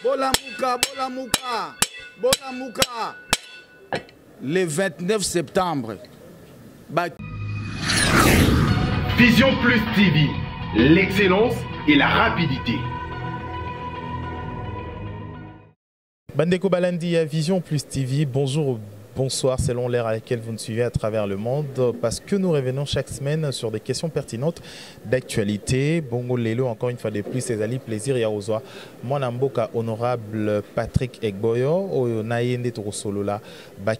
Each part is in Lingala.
Bolamuka, Bolamuka, Bolamuka. Le 29 septembre. Vision Plus TV, l'excellence et la rapidité. Bandeko Balandi à Vision Plus TV, bonjour ou bonsoir selon l'ère à laquelle vous nous suivez à travers le monde, parce que nous revenons chaque semaine sur des questions pertinentes d'actualité. Bongo Lelo, encore une fois de plus, c'est Ali Plaisir Yaouzwa. Mon amboka honorable Patrick Egboyo, au Nayende Torosolola,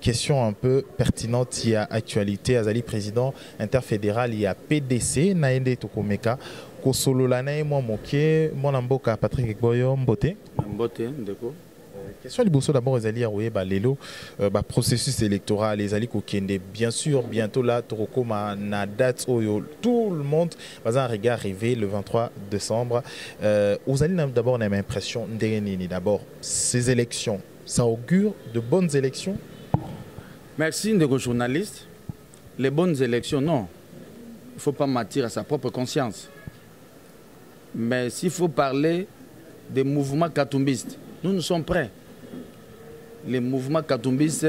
question un peu pertinente, il y a actualité, Azali président interfédéral, il y a PDC, Nayende Tokomeka, Kosolola Naye, moi moké, mon amboka Patrick Egboyo, Mbote. Mbote, Ndeko. Question liboso d'abord les alliés à Lelo processus électoral les alliés kokende bien sûr bientôt là torokoma na date oyo tout le monde va un regard arrivé le 23 décembre aux alliés d'abord on a l'impression d'abord ces élections ça augure de bonnes élections. Merci Ndeko journaliste. Les bonnes élections non, il ne faut pas mentir à sa propre conscience, mais s'il faut parler des mouvements katumbistes, nous sommes prêts. Les mouvements katumbistes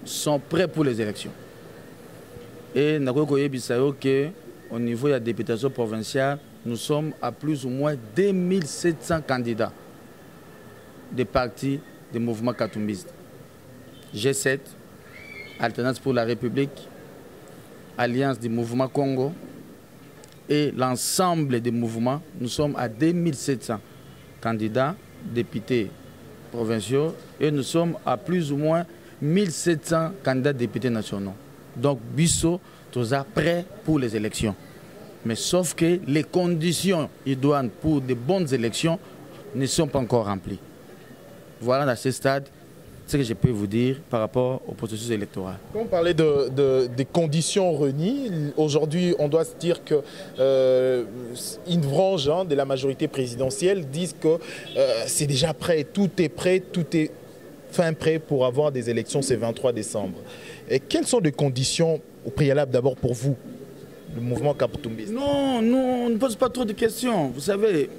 sont prêts pour les élections. Et au niveau de la députation provinciale, nous sommes à plus ou moins 2700 candidats des partis des mouvements katumbistes. G7, Alternance pour la République, Alliance des mouvements Congo et l'ensemble des mouvements, nous sommes à 2700 candidats, députés provinciaux, et nous sommes à plus ou moins 1700 candidats députés nationaux. Donc, Bisso, tous prêts pour les élections. Mais sauf que les conditions idoines pour de bonnes élections ne sont pas encore remplies. Voilà à ce stade ce que je peux vous dire par rapport au processus électoral. Quand on parlait des conditions réunies, aujourd'hui on doit se dire que une branche de la majorité présidentielle disent que c'est déjà prêt, tout est fin prêt pour avoir des élections ce 23 décembre. Et quelles sont les conditions au préalable d'abord pour vous, le mouvement Kaputumbiste? Non, on ne pose pas trop de questions. Vous savez,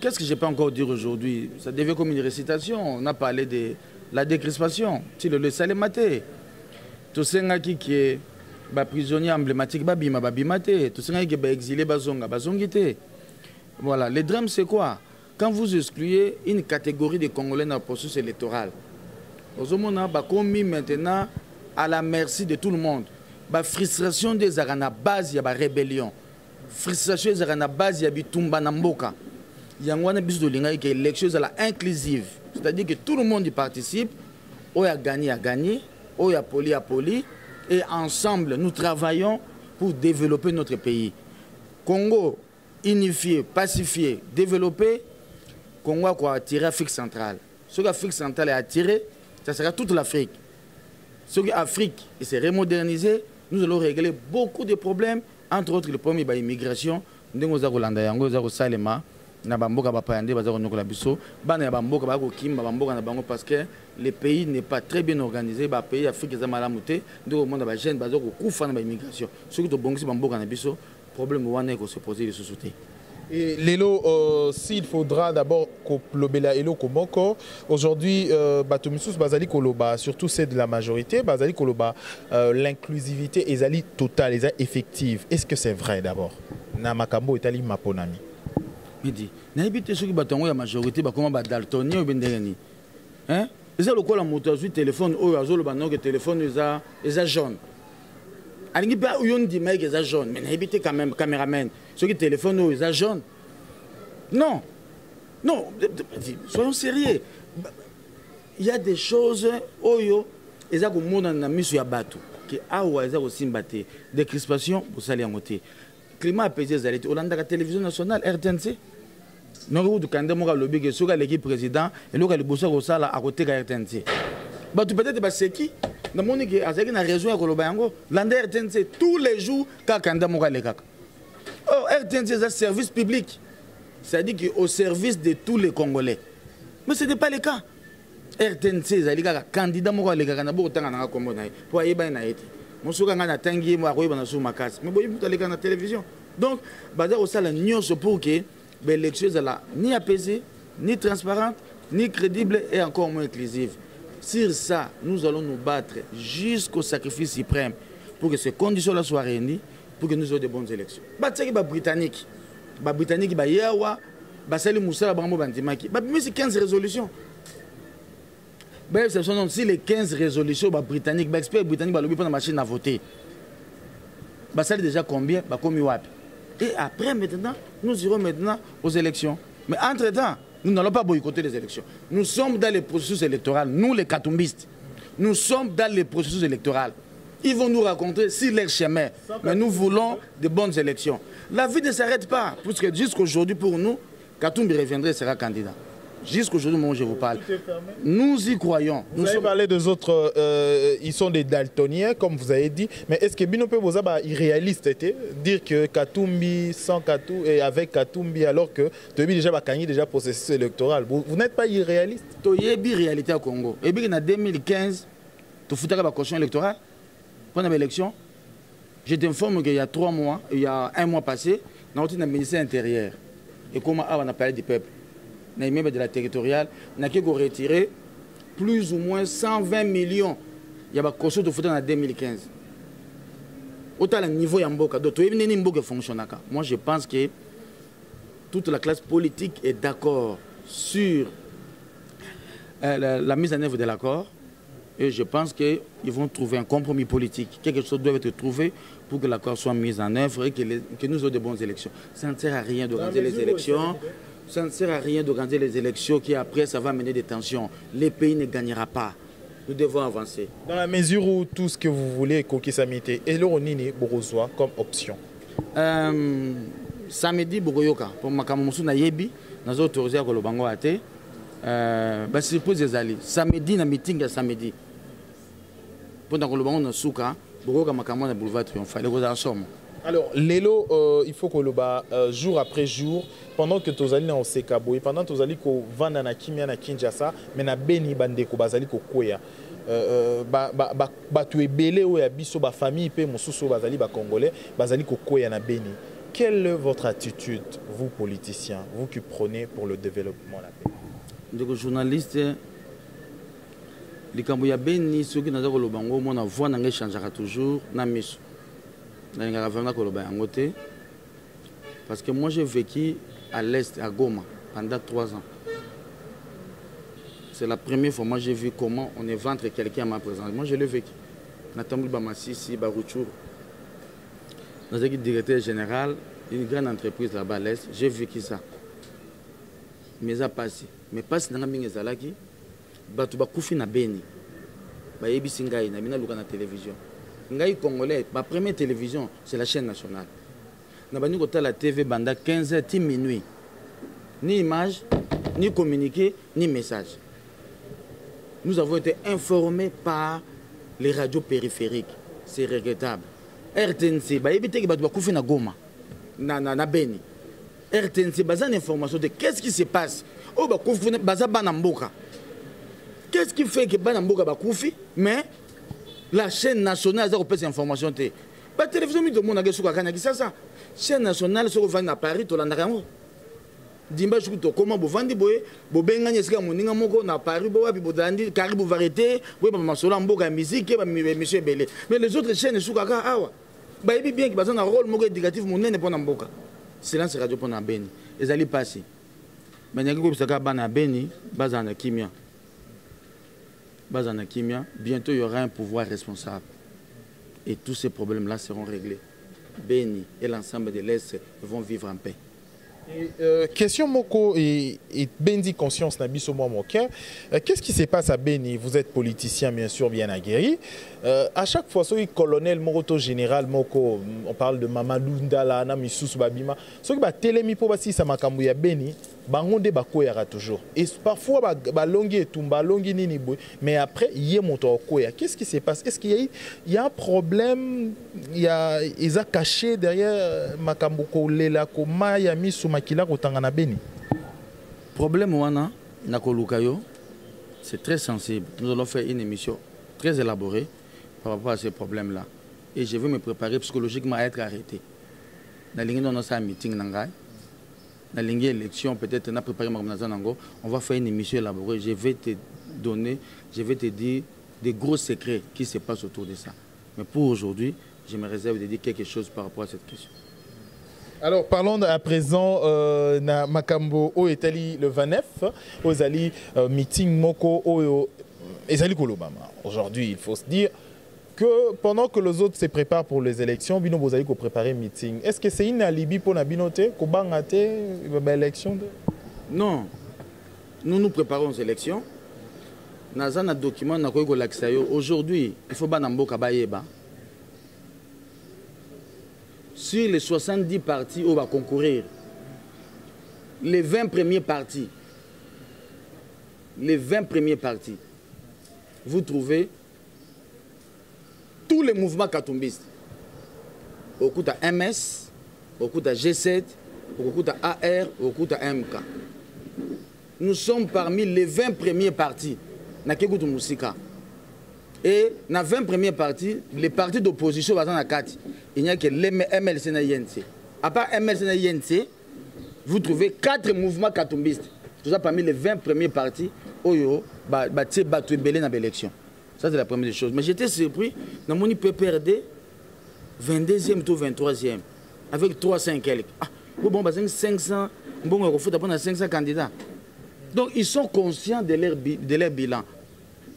qu'est-ce que je peux encore dire aujourd'hui? Ça devait comme une récitation. On a parlé de la décrispation, le salématé. Tout ce qui est prisonnier emblématique, tout ce qui est exilé, voilà, le drame c'est quoi? Quand vous excluez une catégorie de Congolais dans le processus électoral, vous avez mis maintenant à la merci de tout le monde. La frustration des arana base, il y a la rébellion. Frustration des arana base, il y a Bitumba Namboka. Il y a une élection inclusive. C'est-à-dire que tout le monde y participe. Où a gagné, où a poli. Et ensemble, nous travaillons pour développer notre pays. Congo, unifié, pacifié, développé. Congo a attiré l'Afrique centrale. Ce que l'Afrique centrale est attirée, ça sera toute l'Afrique. Ce que l'Afrique s'est remodernisée, nous allons régler beaucoup de problèmes, entre autres le premier, l'immigration. Nous allons na bamboka bapayande baza konokola biso bana ya bamboka ba ko kimba bamboka na bango parce que le pays n'est pas très bien organisé, ba pays Afrique za malamu te ndiko monde ba jeune baza ko kufa na ba immigration soki to bongisi bamboka na biso problème wana ko se poser les sociétés. Et Lelo, s'il faudra d'abord Lobela Elo Komoko, aujourd'hui, Batomissus Bazali Koloba, surtout c'est de la majorité, Bazali Koloba, l'inclusivité est totale, est effective. Est-ce que c'est vrai d'abord? Namakambo est ali Maponami. Il dit, n'habitez ceux qui battent la majorité, comment battre daltonien ou bendéni. Hein? C'est le quoi la moto sur téléphone, ou azol banon que téléphone est jaune. Alingi pas ou yon dit mec est jaune, mais n'habitez quand même caméraman, ceux qui téléphone ou est jaune. Non, soyons sérieux. Il y a des choses oyo eza ko mona na misu ya bato qui awa eza ko simbate des crispations pour salir en côté. Climat apaisé zaleti Hollande la télévision nationale RTNC. Non du candidat mo lobby que sur l'équipe président et le liboso ko sala à côté de RTNC. Bah tu peut-être c'est qui dans mon équipe avec une raison à Kolobango, l'ande RTNC tous les jours ka candidat mo le kaka. Oh RTNC c'est un service public. C'est-à-dire qu'au service de tous les Congolais. Mais ce n'est pas le cas. RTNC c'est un candidat mo le kaka na bo tanga na kombo na pour ayeba na été. Mon souverain a tangué moi à na sous ma casse. Mais bon il aller la télévision. Donc bazar au sala nyonso pour que l'élection ni apaisée ni transparente, ni crédible et encore moins inclusive. Sur ça, nous allons nous battre jusqu'au sacrifice suprême pour que ces conditions-là soient réunies, pour que nous ayons de bonnes élections. Les Britanniques, les Britanniques, les Yawa, les Moussala, mais c'est 15 résolutions. Si les 15 résolutions britanniques, les experts britanniques ont la machine à voter, ça déjà combien? Et après, maintenant, nous irons maintenant aux élections. Mais entre-temps, nous n'allons pas boycotter les élections. Nous sommes dans les processus électoraux, nous les katumbistes. Nous sommes dans les processus électoraux. Ils vont nous raconter si leur chemin. Mais nous voulons de bonnes élections. La vie ne s'arrête pas, puisque jusqu'aujourd'hui, pour nous, Katumbi reviendrait et sera candidat. Jusqu'aujourd'hui, moi, je vous parle. Nous y croyons. Vous avez parlé des autres, ils sont des daltoniens, comme vous avez dit. Mais est-ce que Binope Boza est irréaliste? Dire que Katumbi sans Katumbi et avec Katumbi, alors que Toyebi déjà gagné déjà processus électoral. Vous n'êtes pas irréaliste? Toyebi réalité au Congo. Et bien en 2015, tu foutais la caution électorale pendant l'élection. Je t'informe qu'il y a 3 mois, il y a 1 mois passé, nous avons un ministère intérieur. Et comment on a parlé du peuple? De la territoriale, on a retiré plus ou moins 120 millions. Il y a un de foot en 2015. Autant le niveau Yamboka, fonctionne. Moi, je pense que toute la classe politique est d'accord sur la mise en œuvre de l'accord. Et je pense qu'ils vont trouver un compromis politique. Quelque chose doit être trouvé pour que l'accord soit mis en œuvre et que nous ayons de bonnes élections. Ça ne sert à rien d'organiser les élections. Ça ne sert à rien d'organiser les élections qui après ça va mener des tensions. Le pays ne gagnera pas. Nous devons avancer. Dans la mesure où tout ce que vous voulez, Kokisamité, et l'Oronini, Borozoa comme option. Samedi, Bogoyoka, pour Makamousou Nayebi, nous avons autorisé à Kolobango Ate. Surprise des alliés. Samedi, na meeting à samedi. Pendant que le banc souka, Bogoyoka Makamon na boulevard Triomphal. Alors, Lelo, il faut que le jour après jour, pendant que tu es en Sekabo, pendant que tu es en Kimia na Kinshasa, mais na Beni Bandeko, Bazali ko Koya. Tu es belé ou abisso ba famille pe mususu bazali ba congolais, bazali ko Koya na Beni. Quelle est votre attitude, vous politiciens, vous qui prenez pour le développement de la paix? Les journalistes, les Cambouya Beni, ceux qui n'ont pas le bango, mon voix n'a changera toujours, n'a mis. Parce que moi j'ai vécu à l'est, à Goma, pendant 3 ans. C'est la première fois que j'ai vu comment on évente quelqu'un à ma présence. Moi je l'ai vécu. Nathalie Bamassisi, Barouchour, dans le directeur général d'une grande entreprise là-bas à l'est, j'ai vécu ça. Mais ça passe. Mais passe dans la minge zalaki, batu bakufi na Beni, bayebi singai na bina luka na télévision. Ngai congolais, ma première télévision, c'est la chaîne nationale. Nous avons la TV banda 15h, 10 minuit. Ni image, ni communiqué, ni message. Nous avons été informés par les radios périphériques. C'est regrettable. RTNC, bah évitez que vous avez na Goma, na Beni. RTNC, bah une information de qu'est-ce qui se passe. Oh bah koufi na baza banamboka. Qu'est-ce qui fait que banamboka ba koufi, mais la chaîne nationale a repéré ces informations. La télévision, la chaîne nationale, si vous à Paris, tu l'as Dimba chukuto comment vous vendez boye, vous bengani est-ce que mon ninga moko na Paris boye, puis vous dandi caribou variété, vous ba masola mboka musique, ba monsieur Belé. Mais les autres chaînes sous kaka awa. Ba yebi bien que bazana rôle moko éducatif mon nene pona mboka. Silence radio pona Beni. Les allez passer. Mais nyaki ko bisaka bana Beni, bazana kimia. Bazana kimia, bientôt il y aura un pouvoir responsable. Et tous ces problèmes-là seront réglés. Beni et l'ensemble de l'Est vont vivre en paix. Question Moko et Bendi conscience Nabiso Momoka. Qu'est-ce qui se passe à Beni? Vous êtes politicien bien sûr bien aguerri. À chaque fois, ce colonel Moroto général Moko, on parle de Mamadou Ndala, Namisous Babima. Ce qui va télémi pour basi sa makambuya Beni, bangonde bakoya toujours. Et parfois balongi et tumba longi nini boy. Mais après yé monto koya. Qu'est-ce qui se passe? Est-ce qu'il y a un problème? Il y a ils a caché derrière makambuko lela ko maya misu makila ko tangana Beni. Problème wana nakolukayo, c'est très sensible. Nous allons faire une émission très élaborée par rapport à ces problèmes-là. Et je vais me préparer psychologiquement à être arrêté. Dans le meeting nangai, la ligne élection, peut-être on a préparé on va faire une émission élaborée. Je vais te donner, je vais te dire des gros secrets qui se passent autour de ça. Mais pour aujourd'hui, je me réserve de dire quelque chose par rapport à cette question. Alors parlons à présent na Makambo au Italie le 29 aux Ali meeting Moko au Ezali Kolobama. Aujourd'hui, il faut se dire que pendant que les autres se préparent pour les élections, Bino Bozali ko préparer meeting. Est-ce que c'est une alibi pour na binote ko bangate élection de... Non. Nous préparons aux élections. Nous avons un document aujourd'hui, il faut que Mboka Bayeba. Sur les 70 partis où va concourir, les 20 premiers partis, vous trouvez tous les mouvements katumbistes. Au coup de MS, au coup de G7, au coup de AR, au coup de MK. Nous sommes parmi les 20 premiers partis. Et dans les 20 premiers partis, les partis d'opposition, il n'y a que MLC et INC. À part MLC et INC, vous trouvez 4 mouvements katumbistes. Tout ça parmi les 20 premiers partis, Oyo, battu belé dans l'élection. Ça, c'est la première des choses. Mais j'étais surpris, dans mon PPRD, 22e ou 23e, avec 300 quelques. Ah, bon, 500, bon, il faut prendre 500 candidats. Donc, ils sont conscients de leur bilan.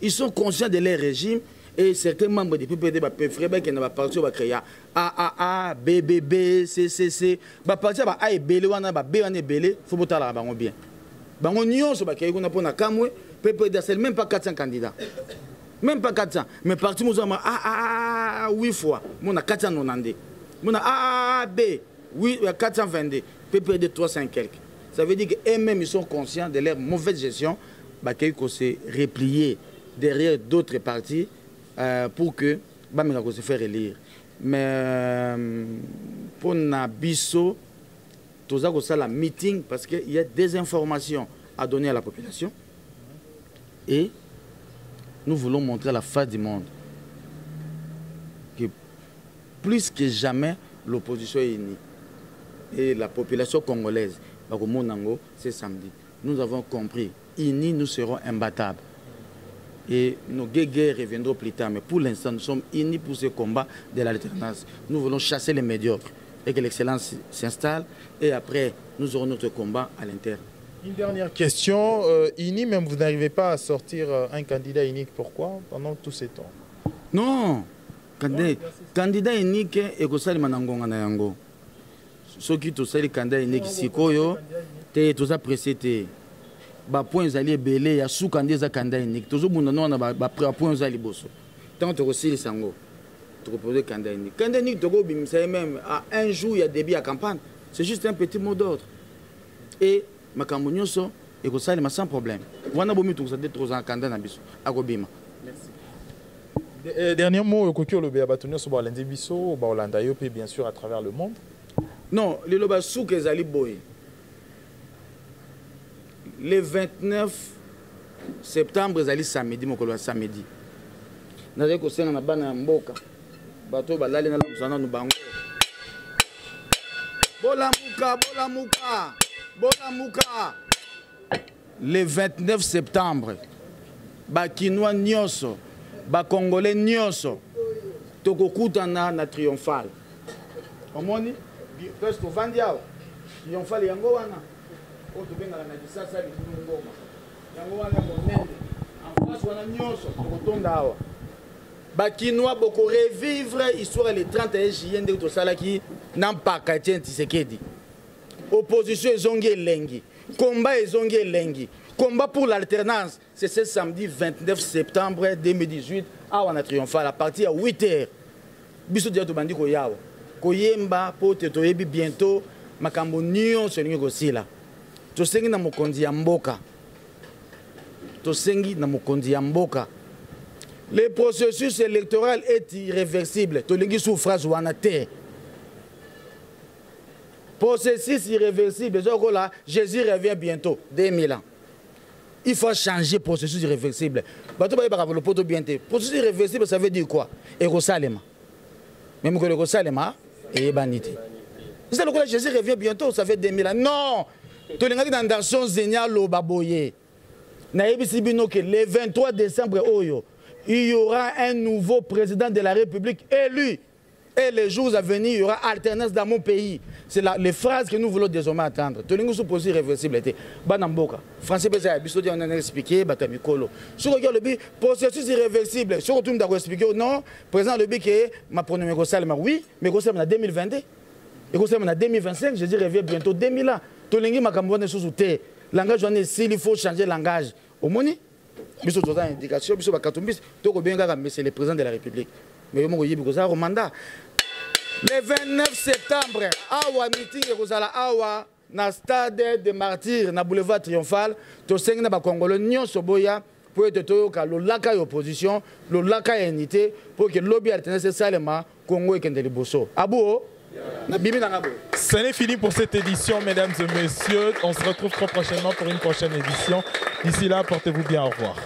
Ils sont conscients de leur régime. Et certains membres du PPRD préfèrent qu'ils ne parti pas créer AAA, BBB, CCC. Parti A et B, B et B, il faut que vous bien. Nous avons PPRD, c'est même pas 400 candidats. Même pas 400. Mais parti nous avons 8 fois. Nous avons 490. Nous avons B, 422. PPRD 300 quelques. Ça veut dire qu'eux-mêmes ils sont conscients de leur mauvaise gestion. Qu'ils se replier derrière d'autres partis pour que se faire élire. Mais pour Nabiso, tout ça, c'est la meeting parce qu'il y a des informations à donner à la population. Et nous voulons montrer à la face du monde que plus que jamais, l'opposition est unie. Et la population congolaise, c'est samedi. Nous avons compris, unis, nous serons imbattables. Et nos guerres reviendront plus tard. Mais pour l'instant, nous sommes unis pour ce combat de l'alternance. Nous voulons chasser les médiocres et que l'excellence s'installe. Et après, nous aurons notre combat à l'interne. Une dernière question. Unis, même vous n'arrivez pas à sortir un candidat unique. Pourquoi pendant tous ces temps? Non. Candidat unique, et que ça, ceux qui sont les candidats uniques, c'est quoi? Tu es pressé. Ba point zali belé ya sous candidat candidat unique toujours mon nom na ba point zali bosso tant que aussi les sango tu proposes candidat unique to go bimisa même à un jour il y a début à campagne c'est juste un petit mot d'ordre et makambo nyonso et ko sali ma sans problème wana bomi to ça d'être trop en candidat na biso akobima. Merci. Dernier mot ko ki olobe abatonyo so ba landi biso ba Olanda yo pe bien sûr à travers le monde. Non le loba sous que zali boy. Le 29 septembre, c'est samedi, mon collègue samedi. Nous avons commencé à faire mboka. Bateau balali na la nous bango. Bola muka. Le 29 septembre, ba Kinois nyonso, ba Congolais nyonso, tokokutana na triomphal. Omoni, presque vandiao. Triomphal yango wana. Bakinois beaucoup revivre histoire le 31 juillet de tout ça qui n'a pas Katien Tshisekedi. Opposition ezongi lengi, combat ezongi lengi. Combat pour l'alternance, c'est ce samedi 29 septembre 2018 à Wana Triomphal à partir de 8h. Biso dia to bandi ko yawo. Koyemba pote to yebi bientôt makambo nyon so ningo sila. Tosengi na mokonzi ya mboka. Le processus électoral est irréversible. Tolingi souffrance wana te. Processus irréversible. Jésus revient bientôt. 2000 ans. Il faut changer processus irréversible. Processus irréversible, ça veut dire quoi? Erosalema. Même que l'Erosalema est banité. C'est le Jésus revient bientôt, ça fait 2000 ans. Non! tolingaki na Anderson Zenia Lobaboye. Naïbisi bino que le 23 décembre oyo, il y aura un nouveau président de la République élu. Et les jours à venir, il y aura alternance dans mon pays. C'est les phrases que nous voulons désormais attendre. Tolingo supposé irréversibilité. Banamboka. Français Bézé a bisou on a expliqué, Batamikolo. Sur le but, processus irréversible. Sur le tout d'avoir expliqué, non, président le but que ma pronommé Gossal, oui, mais Gossal en 2022. Et Gossal en 2025, je dis revient bientôt 2000 ans. Tolingi m'a camboné sous thé. Langage, on est s'il il faut changer le langage. Au moni, bisou dans indication, bisou Bakatumbis, Toko Benga, mais c'est le président de la République. Mais au mandat. Le 29 septembre, awa meeting ekozala awa na stade de Martyrs na boulevard Triomphal, to sengna ba Congolais nyonso boya pour être toyoka lo laka opposition, lo laka unité pour que lobby alternance salema Congo ekende liboso. Abou na bimi na ngabo. Ce n'est fini pour cette édition, mesdames et messieurs. On se retrouve très prochainement pour une prochaine édition. D'ici là, portez-vous bien. Au revoir.